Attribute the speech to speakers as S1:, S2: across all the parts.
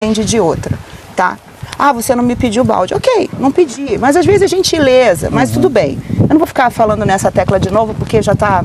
S1: depende de outra, tá? Ah, você não me pediu balde. Ok, não pedi, mas às vezes é gentileza, mas tudo bem. Eu não vou ficar falando nessa tecla de novo, porque já tá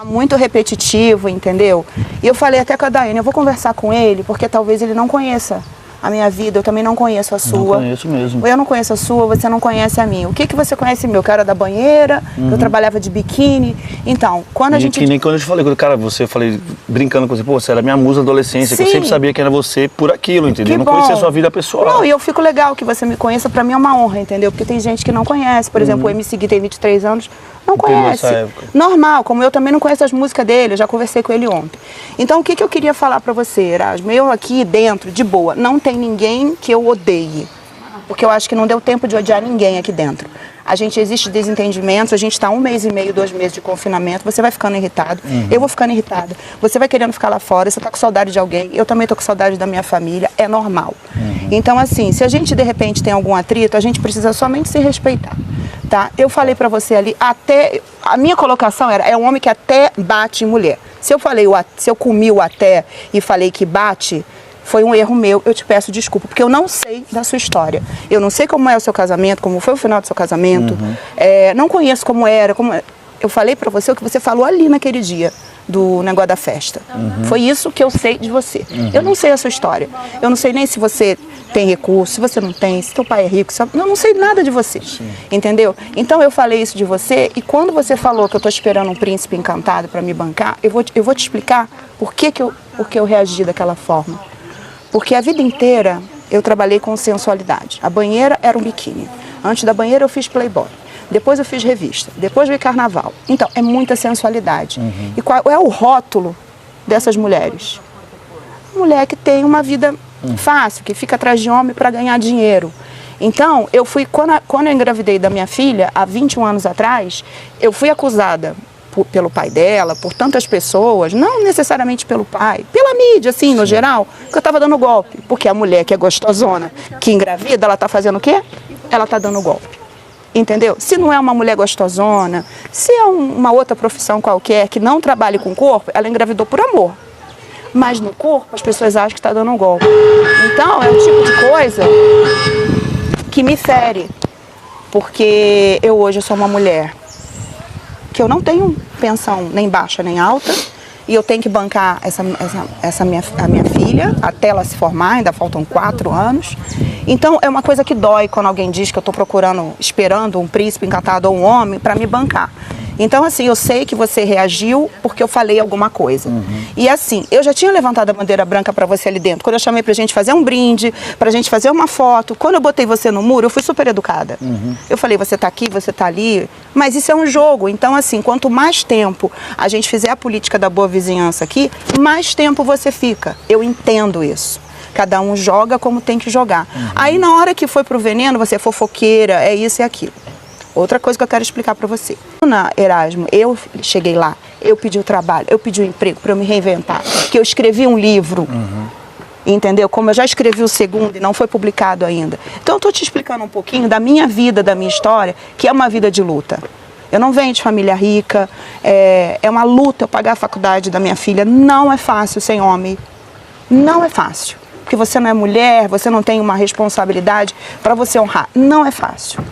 S1: muito repetitivo, entendeu? E eu falei até com a Daiane, eu vou conversar com ele, porque talvez ele não conheça a minha vida, eu também não conheço a sua.
S2: Não conheço mesmo.
S1: Eu não conheço a sua, você não conhece a minha. O que você conhece meu? Que era da banheira, eu trabalhava de biquíni. Então, quando a gente...
S2: Que nem quando eu te falei, cara, você falei brincando com você, pô, você era minha musa da adolescência, que eu sempre sabia que era você por aquilo, entendeu? Eu não conhecia a sua vida pessoal.
S1: Não, e eu fico legal que você me conheça, pra mim é uma honra, entendeu? Porque tem gente que não conhece, por exemplo, o MC Gui tem 23 anos, não conhece. Normal, como eu também não conheço as músicas dele, eu já conversei com ele ontem. Então, o que eu queria falar pra você, Erasmo? Eu aqui dentro, de boa, não tem ninguém que eu odeie. Porque eu acho que não deu tempo de odiar ninguém aqui dentro. A gente existe desentendimentos, a gente está 1 mês e meio, 2 meses de confinamento, você vai ficando irritado, eu vou ficando irritada, você vai querendo ficar lá fora, você está com saudade de alguém, eu também estou com saudade da minha família, é normal. Então assim, se a gente de repente tem algum atrito, a gente precisa somente se respeitar, tá? Eu falei para você ali, até, a minha colocação era, é um homem que até bate em mulher. Se eu comi o até e falei que bate, foi um erro meu, eu te peço desculpa, porque eu não sei da sua história. Eu não sei como é o seu casamento, como foi o final do seu casamento, não conheço como era, eu falei pra você o que você falou ali naquele dia, do negócio da festa. Foi isso que eu sei de você. Eu não sei a sua história, eu não sei nem se você tem recurso, se você não tem, se teu pai é rico, eu não sei nada de você, entendeu? Então eu falei isso de você, e quando você falou que eu tô esperando um príncipe encantado pra me bancar, eu vou te explicar por que eu reagi daquela forma. Porque a vida inteira eu trabalhei com sensualidade. A banheira era um biquíni. Antes da banheira eu fiz Playboy. Depois eu fiz revista. Depois veio carnaval. Então, é muita sensualidade. E qual é o rótulo dessas mulheres? Mulher que tem uma vida fácil, que fica atrás de homem para ganhar dinheiro. Então, eu fui, quando eu engravidei da minha filha, há 21 anos atrás, eu fui acusada pelo pai dela, por tantas pessoas, não necessariamente pelo pai, pela mídia, assim, no geral, que eu estava dando golpe. Porque a mulher que é gostosona, que engravida, ela está fazendo o quê? Ela está dando golpe. Entendeu? Se não é uma mulher gostosona, se é uma outra profissão qualquer que não trabalhe com o corpo, ela engravidou por amor. Mas no corpo, as pessoas acham que está dando um golpe. Então, é o tipo de coisa que me fere. Porque eu hoje sou uma mulher que eu não tenho pensão nem baixa nem alta, e eu tenho que bancar a minha filha até ela se formar, ainda faltam 4 anos. Então é uma coisa que dói quando alguém diz que eu estou esperando um príncipe encantado ou um homem para me bancar. Então assim, eu sei que você reagiu porque eu falei alguma coisa. E assim, eu já tinha levantado a bandeira branca para você ali dentro, quando eu chamei pra gente fazer um brinde, pra gente fazer uma foto. Quando eu botei você no muro, eu fui super educada. Eu falei, você tá aqui, você tá ali, mas isso é um jogo. Então assim, quanto mais tempo a gente fizer a política da boa vizinhança aqui, mais tempo você fica. Eu entendo isso. Cada um joga como tem que jogar. Aí na hora que foi pro veneno, você é fofoqueira, é isso e aquilo. Outra coisa que eu quero explicar para você. Na Erasmo, eu cheguei lá, eu pedi o trabalho, eu pedi o emprego para eu me reinventar, que eu escrevi um livro, entendeu? Como eu já escrevi o segundo e não foi publicado ainda. Então eu estou te explicando um pouquinho da minha vida, da minha história, que é uma vida de luta. Eu não venho de família rica, é uma luta eu pagar a faculdade da minha filha. Não é fácil sem homem, não é fácil. Porque você não é mulher, você não tem uma responsabilidade para você honrar. Não é fácil.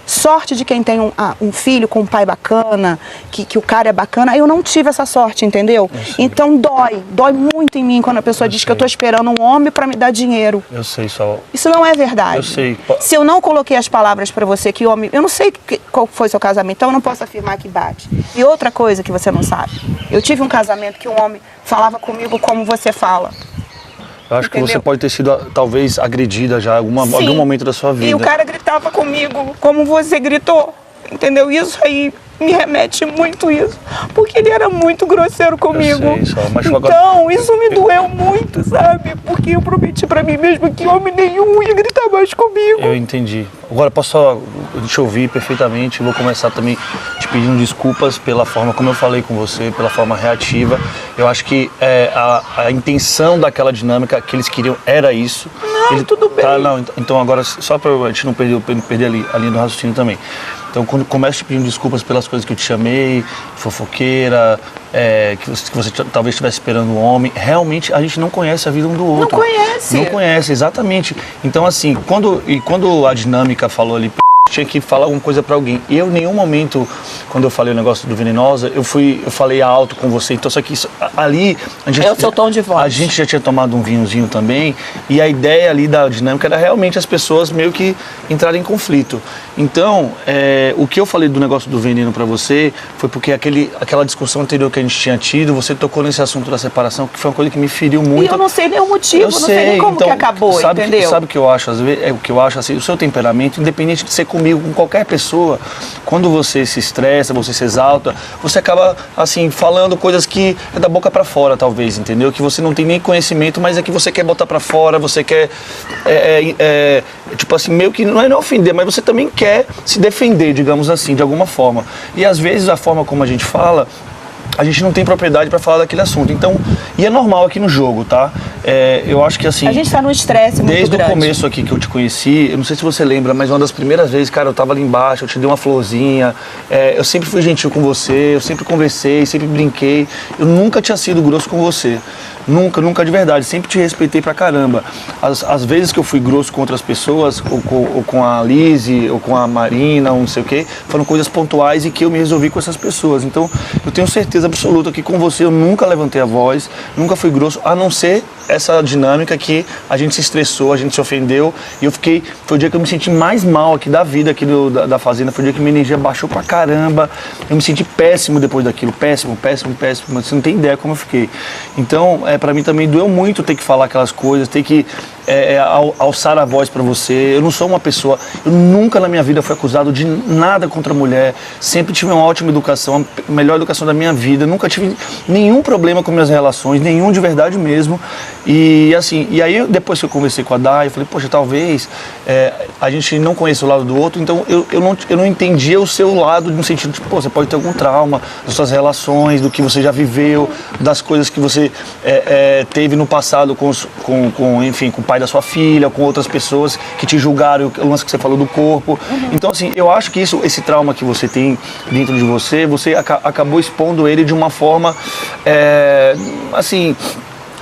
S1: Sorte de quem tem um filho com um pai bacana, que o cara é bacana. Eu não tive essa sorte, entendeu? Então dói muito em mim quando a pessoa diz que eu estou esperando um homem para me dar dinheiro.
S2: Eu sei, só.
S1: Isso não é verdade.
S2: Eu sei.
S1: Se eu não coloquei as palavras para você que homem, eu não sei qual foi seu casamento, então eu não posso afirmar que bate. E outra coisa que você não sabe, eu tive um casamento que um homem falava comigo como você fala.
S2: Eu acho que você pode ter sido, talvez, agredida já em algum momento da sua vida.
S1: E o cara gritava comigo como você gritou, entendeu? Isso aí me remete muito isso, porque ele era muito grosseiro comigo.
S2: Eu sei, mas
S1: então, agora... isso me doeu muito, sabe? Porque eu prometi pra mim mesmo que homem nenhum ia gritar mais comigo.
S2: Eu entendi. Agora posso só te ouvir perfeitamente, vou começar também te pedindo desculpas pela forma como eu falei com você, pela forma reativa. Eu acho que a intenção daquela dinâmica que eles queriam era isso.
S1: tudo bem.
S2: Tá, não, então agora, só pra a gente não perder a linha do raciocínio também. Então, quando começa te pedindo desculpas pelas coisas que eu te chamei, fofoqueira, que você talvez estivesse esperando um homem, realmente a gente não conhece a vida um do outro.
S1: Não conhece.
S2: Não conhece, exatamente. Então, assim, quando a dinâmica falou ali, tinha que falar alguma coisa pra alguém. E eu, em nenhum momento, quando eu falei o negócio do Venenosa, eu falei alto com você. Então, só que ali...
S1: É o seu tom de voz.
S2: A gente já tinha tomado um vinhozinho também. E a ideia ali da dinâmica era realmente as pessoas meio que entrarem em conflito. Então, o que eu falei do negócio do veneno pra você foi porque aquela discussão anterior que a gente tinha tido, você tocou nesse assunto da separação, que foi uma coisa que me feriu muito.
S1: E eu não sei nem o motivo, não sei nem como que acabou, entendeu?
S2: Sabe o que eu acho, às vezes? O que eu acho, assim, o seu temperamento, independente de ser comigo, com qualquer pessoa, quando você se estressa, você se exalta, você acaba, assim, falando coisas que é da boca pra fora, talvez, entendeu? Que você não tem nem conhecimento, mas é que você quer botar pra fora, você quer, tipo assim, meio que, não é não ofender, mas você também quer se defender, digamos assim, de alguma forma. E às vezes a forma como a gente fala, a gente não tem propriedade para falar daquele assunto. Então, e é normal aqui no jogo, tá? Eu acho que assim...
S1: A gente tá num estresse muito grande.
S2: Desde o começo aqui que eu te conheci, eu não sei se você lembra, mas uma das primeiras vezes, cara, eu tava ali embaixo, eu te dei uma florzinha, eu sempre fui gentil com você, eu sempre conversei, sempre brinquei, eu nunca tinha sido grosso com você. Nunca, nunca de verdade, sempre te respeitei pra caramba. As vezes que eu fui grosso com outras pessoas, ou com a Lizzy, ou com a Marina, ou não sei o quê, foram coisas pontuais e que eu me resolvi com essas pessoas. Então, eu tenho certeza absoluta que com você eu nunca levantei a voz, nunca fui grosso, a não ser essa dinâmica que a gente se estressou, a gente se ofendeu, e foi o dia que eu me senti mais mal aqui da vida, aqui da Fazenda, foi o dia que minha energia baixou pra caramba, eu me senti péssimo depois daquilo, péssimo, mas você não tem ideia como eu fiquei. Então, pra mim também doeu muito ter que falar aquelas coisas, ter que alçar a voz pra você. Eu não sou uma pessoa, eu nunca na minha vida fui acusado de nada contra a mulher, sempre tive uma ótima educação, a melhor educação da minha vida, nunca tive nenhum problema com minhas relações, nenhum de verdade mesmo. E assim, e aí depois que eu conversei com a Day, eu falei, poxa, talvez a gente não conheça o lado do outro, então eu não entendia o seu lado no sentido de, pô, você pode ter algum trauma das suas relações, do que você já viveu, das coisas que você teve no passado enfim, com o pai da sua filha, com outras pessoas que te julgaram, o lance que você falou do corpo. Uhum. Então, assim, eu acho que esse trauma que você tem dentro de você acabou expondo ele de uma forma, assim,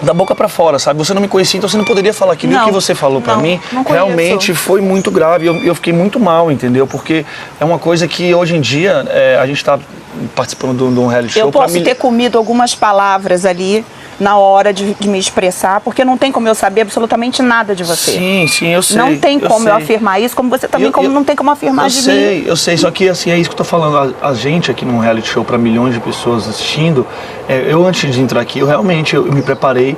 S2: da boca pra fora, sabe? Você não me conhecia, então você não poderia falar aquilo. E o que você falou pra mim, realmente foi muito grave. Eu fiquei muito mal, entendeu? Porque é uma coisa que hoje em dia a gente tá participando de um reality show.
S1: Eu posso ter comido algumas palavras ali na hora de me expressar, porque não tem como eu saber absolutamente nada de você.
S2: Sim, eu sei.
S1: Não tem como eu afirmar isso, como você também não tem como afirmar de mim.
S2: Eu sei, só que assim, é isso que eu tô falando. A gente aqui num reality show para milhões de pessoas assistindo, eu antes de entrar aqui, eu realmente me preparei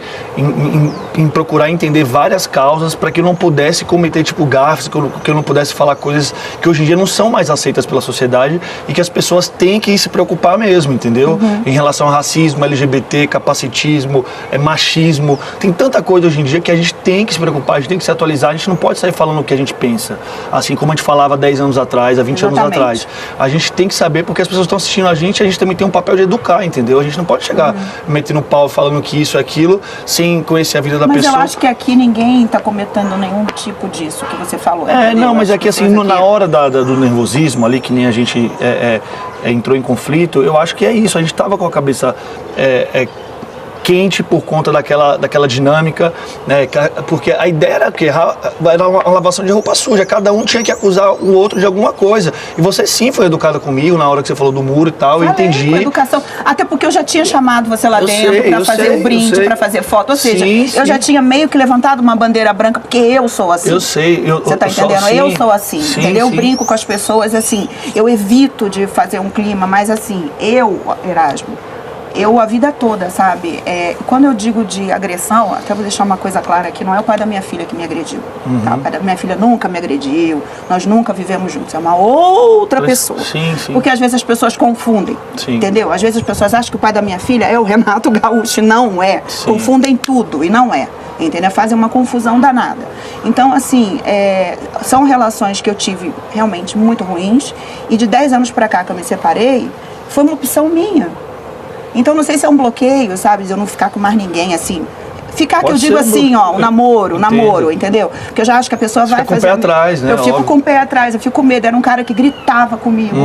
S2: em procurar entender várias causas para que eu não pudesse cometer tipo gafes, que eu não pudesse falar coisas que hoje em dia não são mais aceitas pela sociedade e que as pessoas têm que se preocupar mesmo, entendeu? Uhum. Em relação ao racismo, LGBT, capacitismo, machismo, tem tanta coisa hoje em dia que a gente tem que se preocupar, a gente tem que se atualizar, a gente não pode sair falando o que a gente pensa, assim como a gente falava 10 anos atrás, há 20 anos atrás. A gente tem que saber porque as pessoas estão assistindo a gente também tem um papel de educar, entendeu? A gente não pode chegar metendo pau falando que isso é aquilo, sem conhecer a vida da pessoa.
S1: Mas eu acho que aqui ninguém está cometendo nenhum tipo disso que você falou.
S2: Não, mas aqui assim, na hora do nervosismo ali, que nem a gente entrou em conflito, eu acho que é isso, a gente estava com a cabeça quente por conta daquela dinâmica, né? Porque a ideia era que era uma lavação de roupa suja, cada um tinha que acusar o outro de alguma coisa. E você sim foi educada comigo na hora que você falou do muro e tal, eu entendi.
S1: Com educação, até porque eu já tinha chamado você lá dentro para fazer o brinde, para fazer foto, ou seja, eu já tinha meio que levantado uma bandeira branca, porque eu sou assim.
S2: Eu sei.
S1: Você tá entendendo? Eu sou assim, entendeu? Eu brinco com as pessoas assim, eu evito de fazer um clima, mas assim, Erasmo, a vida toda, sabe? Quando eu digo de agressão, até vou deixar uma coisa clara aqui, não é o pai da minha filha que me agrediu. Tá? O pai da minha filha nunca me agrediu, nós nunca vivemos juntos, é uma outra pessoa.
S2: Sim.
S1: Porque às vezes as pessoas confundem, entendeu? Às vezes as pessoas acham que o pai da minha filha é o Renato Gaúcho, não é. Sim. Confundem tudo e não é. Entendeu? Fazem uma confusão danada. Então, assim, são relações que eu tive realmente muito ruins, e de 10 anos pra cá que eu me separei, foi uma opção minha. Então, não sei se é um bloqueio, sabe, de eu não ficar com mais ninguém, assim, Ficar, que eu digo assim, ó, o namoro, entendeu? Porque eu já acho que a pessoa vai fazer...
S2: Fica com o pé atrás, né?
S1: Eu fico com o pé atrás, eu fico com medo. Era um cara que gritava comigo,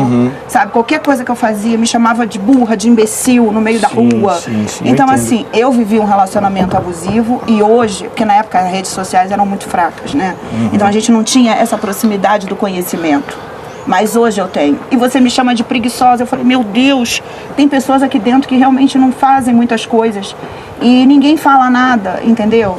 S1: sabe? Qualquer coisa que eu fazia, me chamava de burra, de imbecil no meio da rua.
S2: Sim,
S1: então, assim, eu vivi um relacionamento abusivo e hoje, porque na época as redes sociais eram muito fracas, né? Então a gente não tinha essa proximidade do conhecimento. Mas hoje eu tenho. E você me chama de preguiçosa. Eu falei, meu Deus, tem pessoas aqui dentro que realmente não fazem muitas coisas. E ninguém fala nada, entendeu?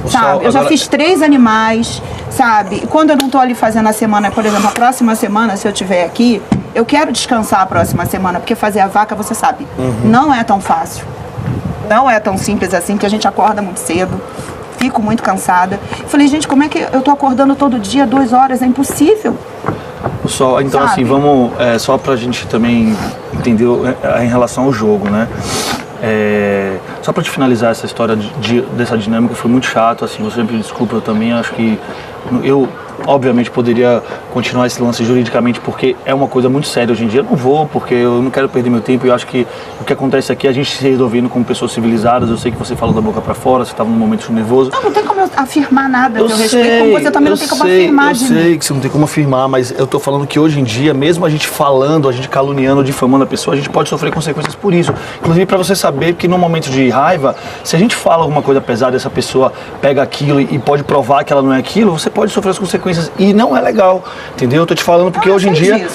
S1: Sabe? Eu já fiz 3 animais, sabe? E quando eu não tô ali fazendo a semana, por exemplo, a próxima semana, se eu estiver aqui, eu quero descansar a próxima semana, porque fazer a vaca, você sabe, não é tão fácil. Não é tão simples assim, porque a gente acorda muito cedo. Fico muito cansada. Falei, gente, como é que eu tô acordando todo dia 2 horas? É impossível.
S2: Então, assim, vamos, só pra gente também entender em relação ao jogo, né? Só pra te finalizar essa história dessa dinâmica, foi muito chato, assim, você me desculpa, eu também acho que eu obviamente poderia continuar esse lance juridicamente, porque é uma coisa muito séria hoje em dia. Eu não vou, porque eu não quero perder meu tempo, e eu acho que o que acontece aqui é a gente se resolvendo como pessoas civilizadas. Eu sei que você falou da boca pra fora, você estava num momento nervoso.
S1: Não tem como eu afirmar nada, eu respeito, como você também não tem como afirmar de mim.
S2: Eu sei que você não tem como afirmar, mas eu tô falando que hoje em dia, mesmo a gente falando, a gente caluniando, difamando a pessoa, a gente pode sofrer consequências por isso. Inclusive pra você saber que no momento de raiva, se a gente fala alguma coisa pesada e essa pessoa pega aquilo e pode provar que ela não é aquilo, você pode sofrer as consequências. E não é legal, entendeu? Eu tô te falando porque hoje em dia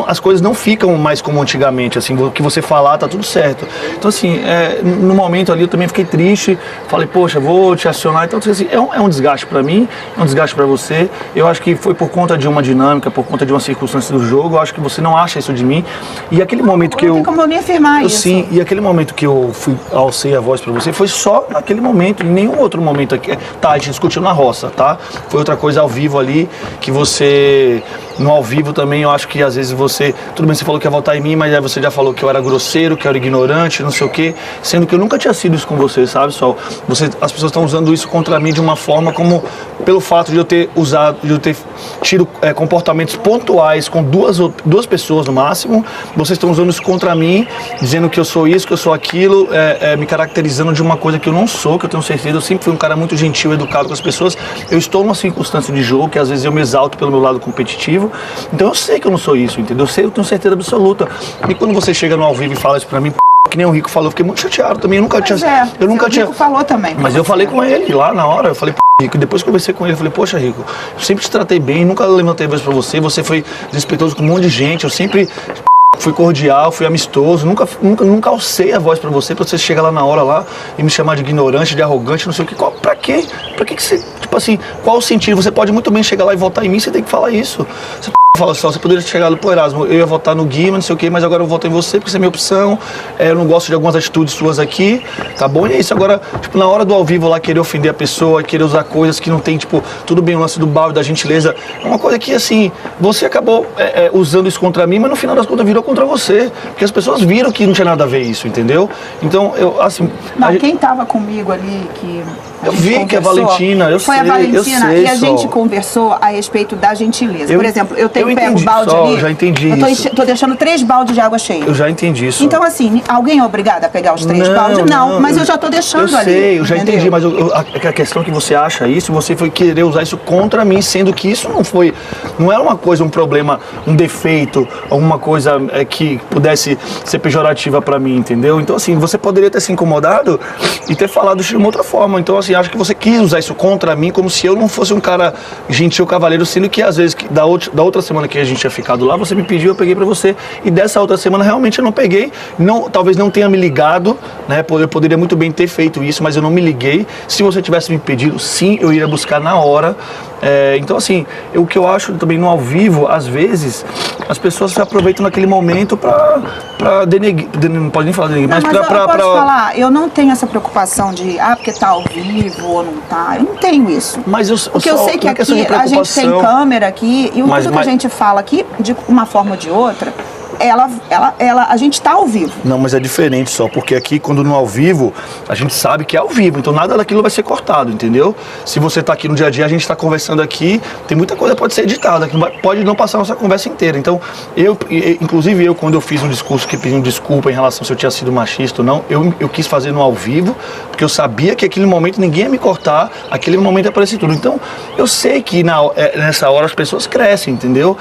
S2: as coisas não ficam mais como antigamente, assim, o que você falar tá tudo certo. Então, assim, no momento ali eu também fiquei triste, falei, poxa, vou te acionar. Então, assim, é um desgaste pra mim, é um desgaste pra você. Eu acho que foi por conta de uma dinâmica, por conta de uma circunstância do jogo. Eu acho que você não acha isso de mim. E aquele momento que
S1: não tem como eu nem afirmar isso.
S2: Sim, e aquele momento que eu alcei a voz pra você foi só naquele momento, em nenhum outro momento aqui. Tá, a gente discutiu na roça, tá? Foi outra coisa ao vivo ali, que você, no ao vivo também, eu acho que às vezes você, tudo bem, você falou que ia votar em mim, mas aí você já falou que eu era grosseiro, que eu era ignorante, não sei o quê, sendo que eu nunca tinha sido isso com você, sabe, Sol? As pessoas estão usando isso contra mim de uma forma como, pelo fato de eu ter tido comportamentos pontuais com duas pessoas no máximo, vocês estão usando isso contra mim, dizendo que eu sou isso, que eu sou aquilo, me caracterizando de uma coisa que eu não sou, que eu tenho certeza. Eu sempre fui um cara muito gentil, educado com as pessoas. Eu estou numa circunstância de jogo que às vezes eu me exalto pelo meu lado competitivo, então eu sei que eu não sou isso, entendeu? Eu tenho certeza absoluta. E quando você chega no ao vivo e fala isso pra mim, que nem o Rico falou, eu fiquei muito chateado também. O Rico
S1: falou também.
S2: Mas eu falei com ele lá na hora, eu falei, Rico, depois que eu conversei com ele, eu falei, poxa, Rico, eu sempre te tratei bem, nunca levantei a voz pra você, você foi desrespeitoso com um monte de gente, eu sempre fui cordial, fui amistoso, nunca alcei a voz pra você chegar lá na hora lá e me chamar de ignorante, de arrogante, não sei o que. Pra quê? Pra que você, tipo assim, qual o sentido? Você pode muito bem chegar lá e votar em mim, você tem que falar isso. Você fala só, você poderia chegar lá, pô, Erasmo, eu ia votar no Guima, não sei o que, mas agora eu voto em você porque você é minha opção, eu não gosto de algumas atitudes suas aqui, tá bom? E é isso. Agora, tipo, na hora do ao vivo lá, querer ofender a pessoa, querer usar coisas que não tem, tipo, tudo bem, o lance do balde, da gentileza, é uma coisa que, assim, você acabou usando isso contra mim, mas no final das contas virou contra você, porque as pessoas viram que não tinha nada a ver isso, entendeu? Então, eu, assim...
S1: Não, quem tava comigo ali, que...
S2: Eu vi que a Valentina, eu sei.
S1: Foi a Valentina, e a gente conversou a respeito da gentileza. Por exemplo, eu pego o balde ali.
S2: Eu já entendi isso.
S1: Tô deixando 3 baldes de água cheia.
S2: Eu já entendi isso.
S1: Então, assim, alguém é obrigado a pegar os 3 baldes? Não, mas eu já tô deixando ali.
S2: Eu sei, eu já entendi, mas a questão é que você acha isso, você foi querer usar isso contra mim, sendo que isso não era uma coisa, um problema, um defeito, alguma coisa que pudesse ser pejorativa pra mim, entendeu? Então, assim, você poderia ter se incomodado e ter falado de uma outra forma. Então, assim, acho que você quis usar isso contra mim como se eu não fosse um cara gentil, cavaleiro, sendo que às vezes da outra semana que a gente tinha ficado lá, você me pediu, eu peguei pra você, e dessa outra semana realmente eu não peguei, talvez não tenha me ligado, né? Eu poderia muito bem ter feito isso, mas eu não me liguei. Se você tivesse me pedido, sim, eu iria buscar na hora. Então, assim, o que eu acho também no ao vivo, às vezes, as pessoas se aproveitam naquele momento pra denegrir, não pode nem falar denegrir, mas
S1: eu posso falar, eu não tenho essa preocupação de, porque tá ao vivo ou não tá, eu não tenho isso. Porque eu sei que aqui a gente tem câmera aqui, e tudo que a gente fala aqui, de uma forma ou de outra, a gente tá ao vivo.
S2: Não, mas é diferente só, porque aqui, quando no ao vivo, a gente sabe que é ao vivo, então nada daquilo vai ser cortado, entendeu? Se você tá aqui no dia a dia, a gente tá conversando aqui, tem muita coisa que pode ser editada, que pode não passar a nossa conversa inteira. Então, inclusive eu, quando eu fiz um discurso que pediu desculpa em relação se eu tinha sido machista ou não, eu quis fazer no ao vivo, porque eu sabia que aquele momento ninguém ia me cortar, aquele momento ia aparecer tudo. Então, eu sei que nessa hora as pessoas crescem, entendeu?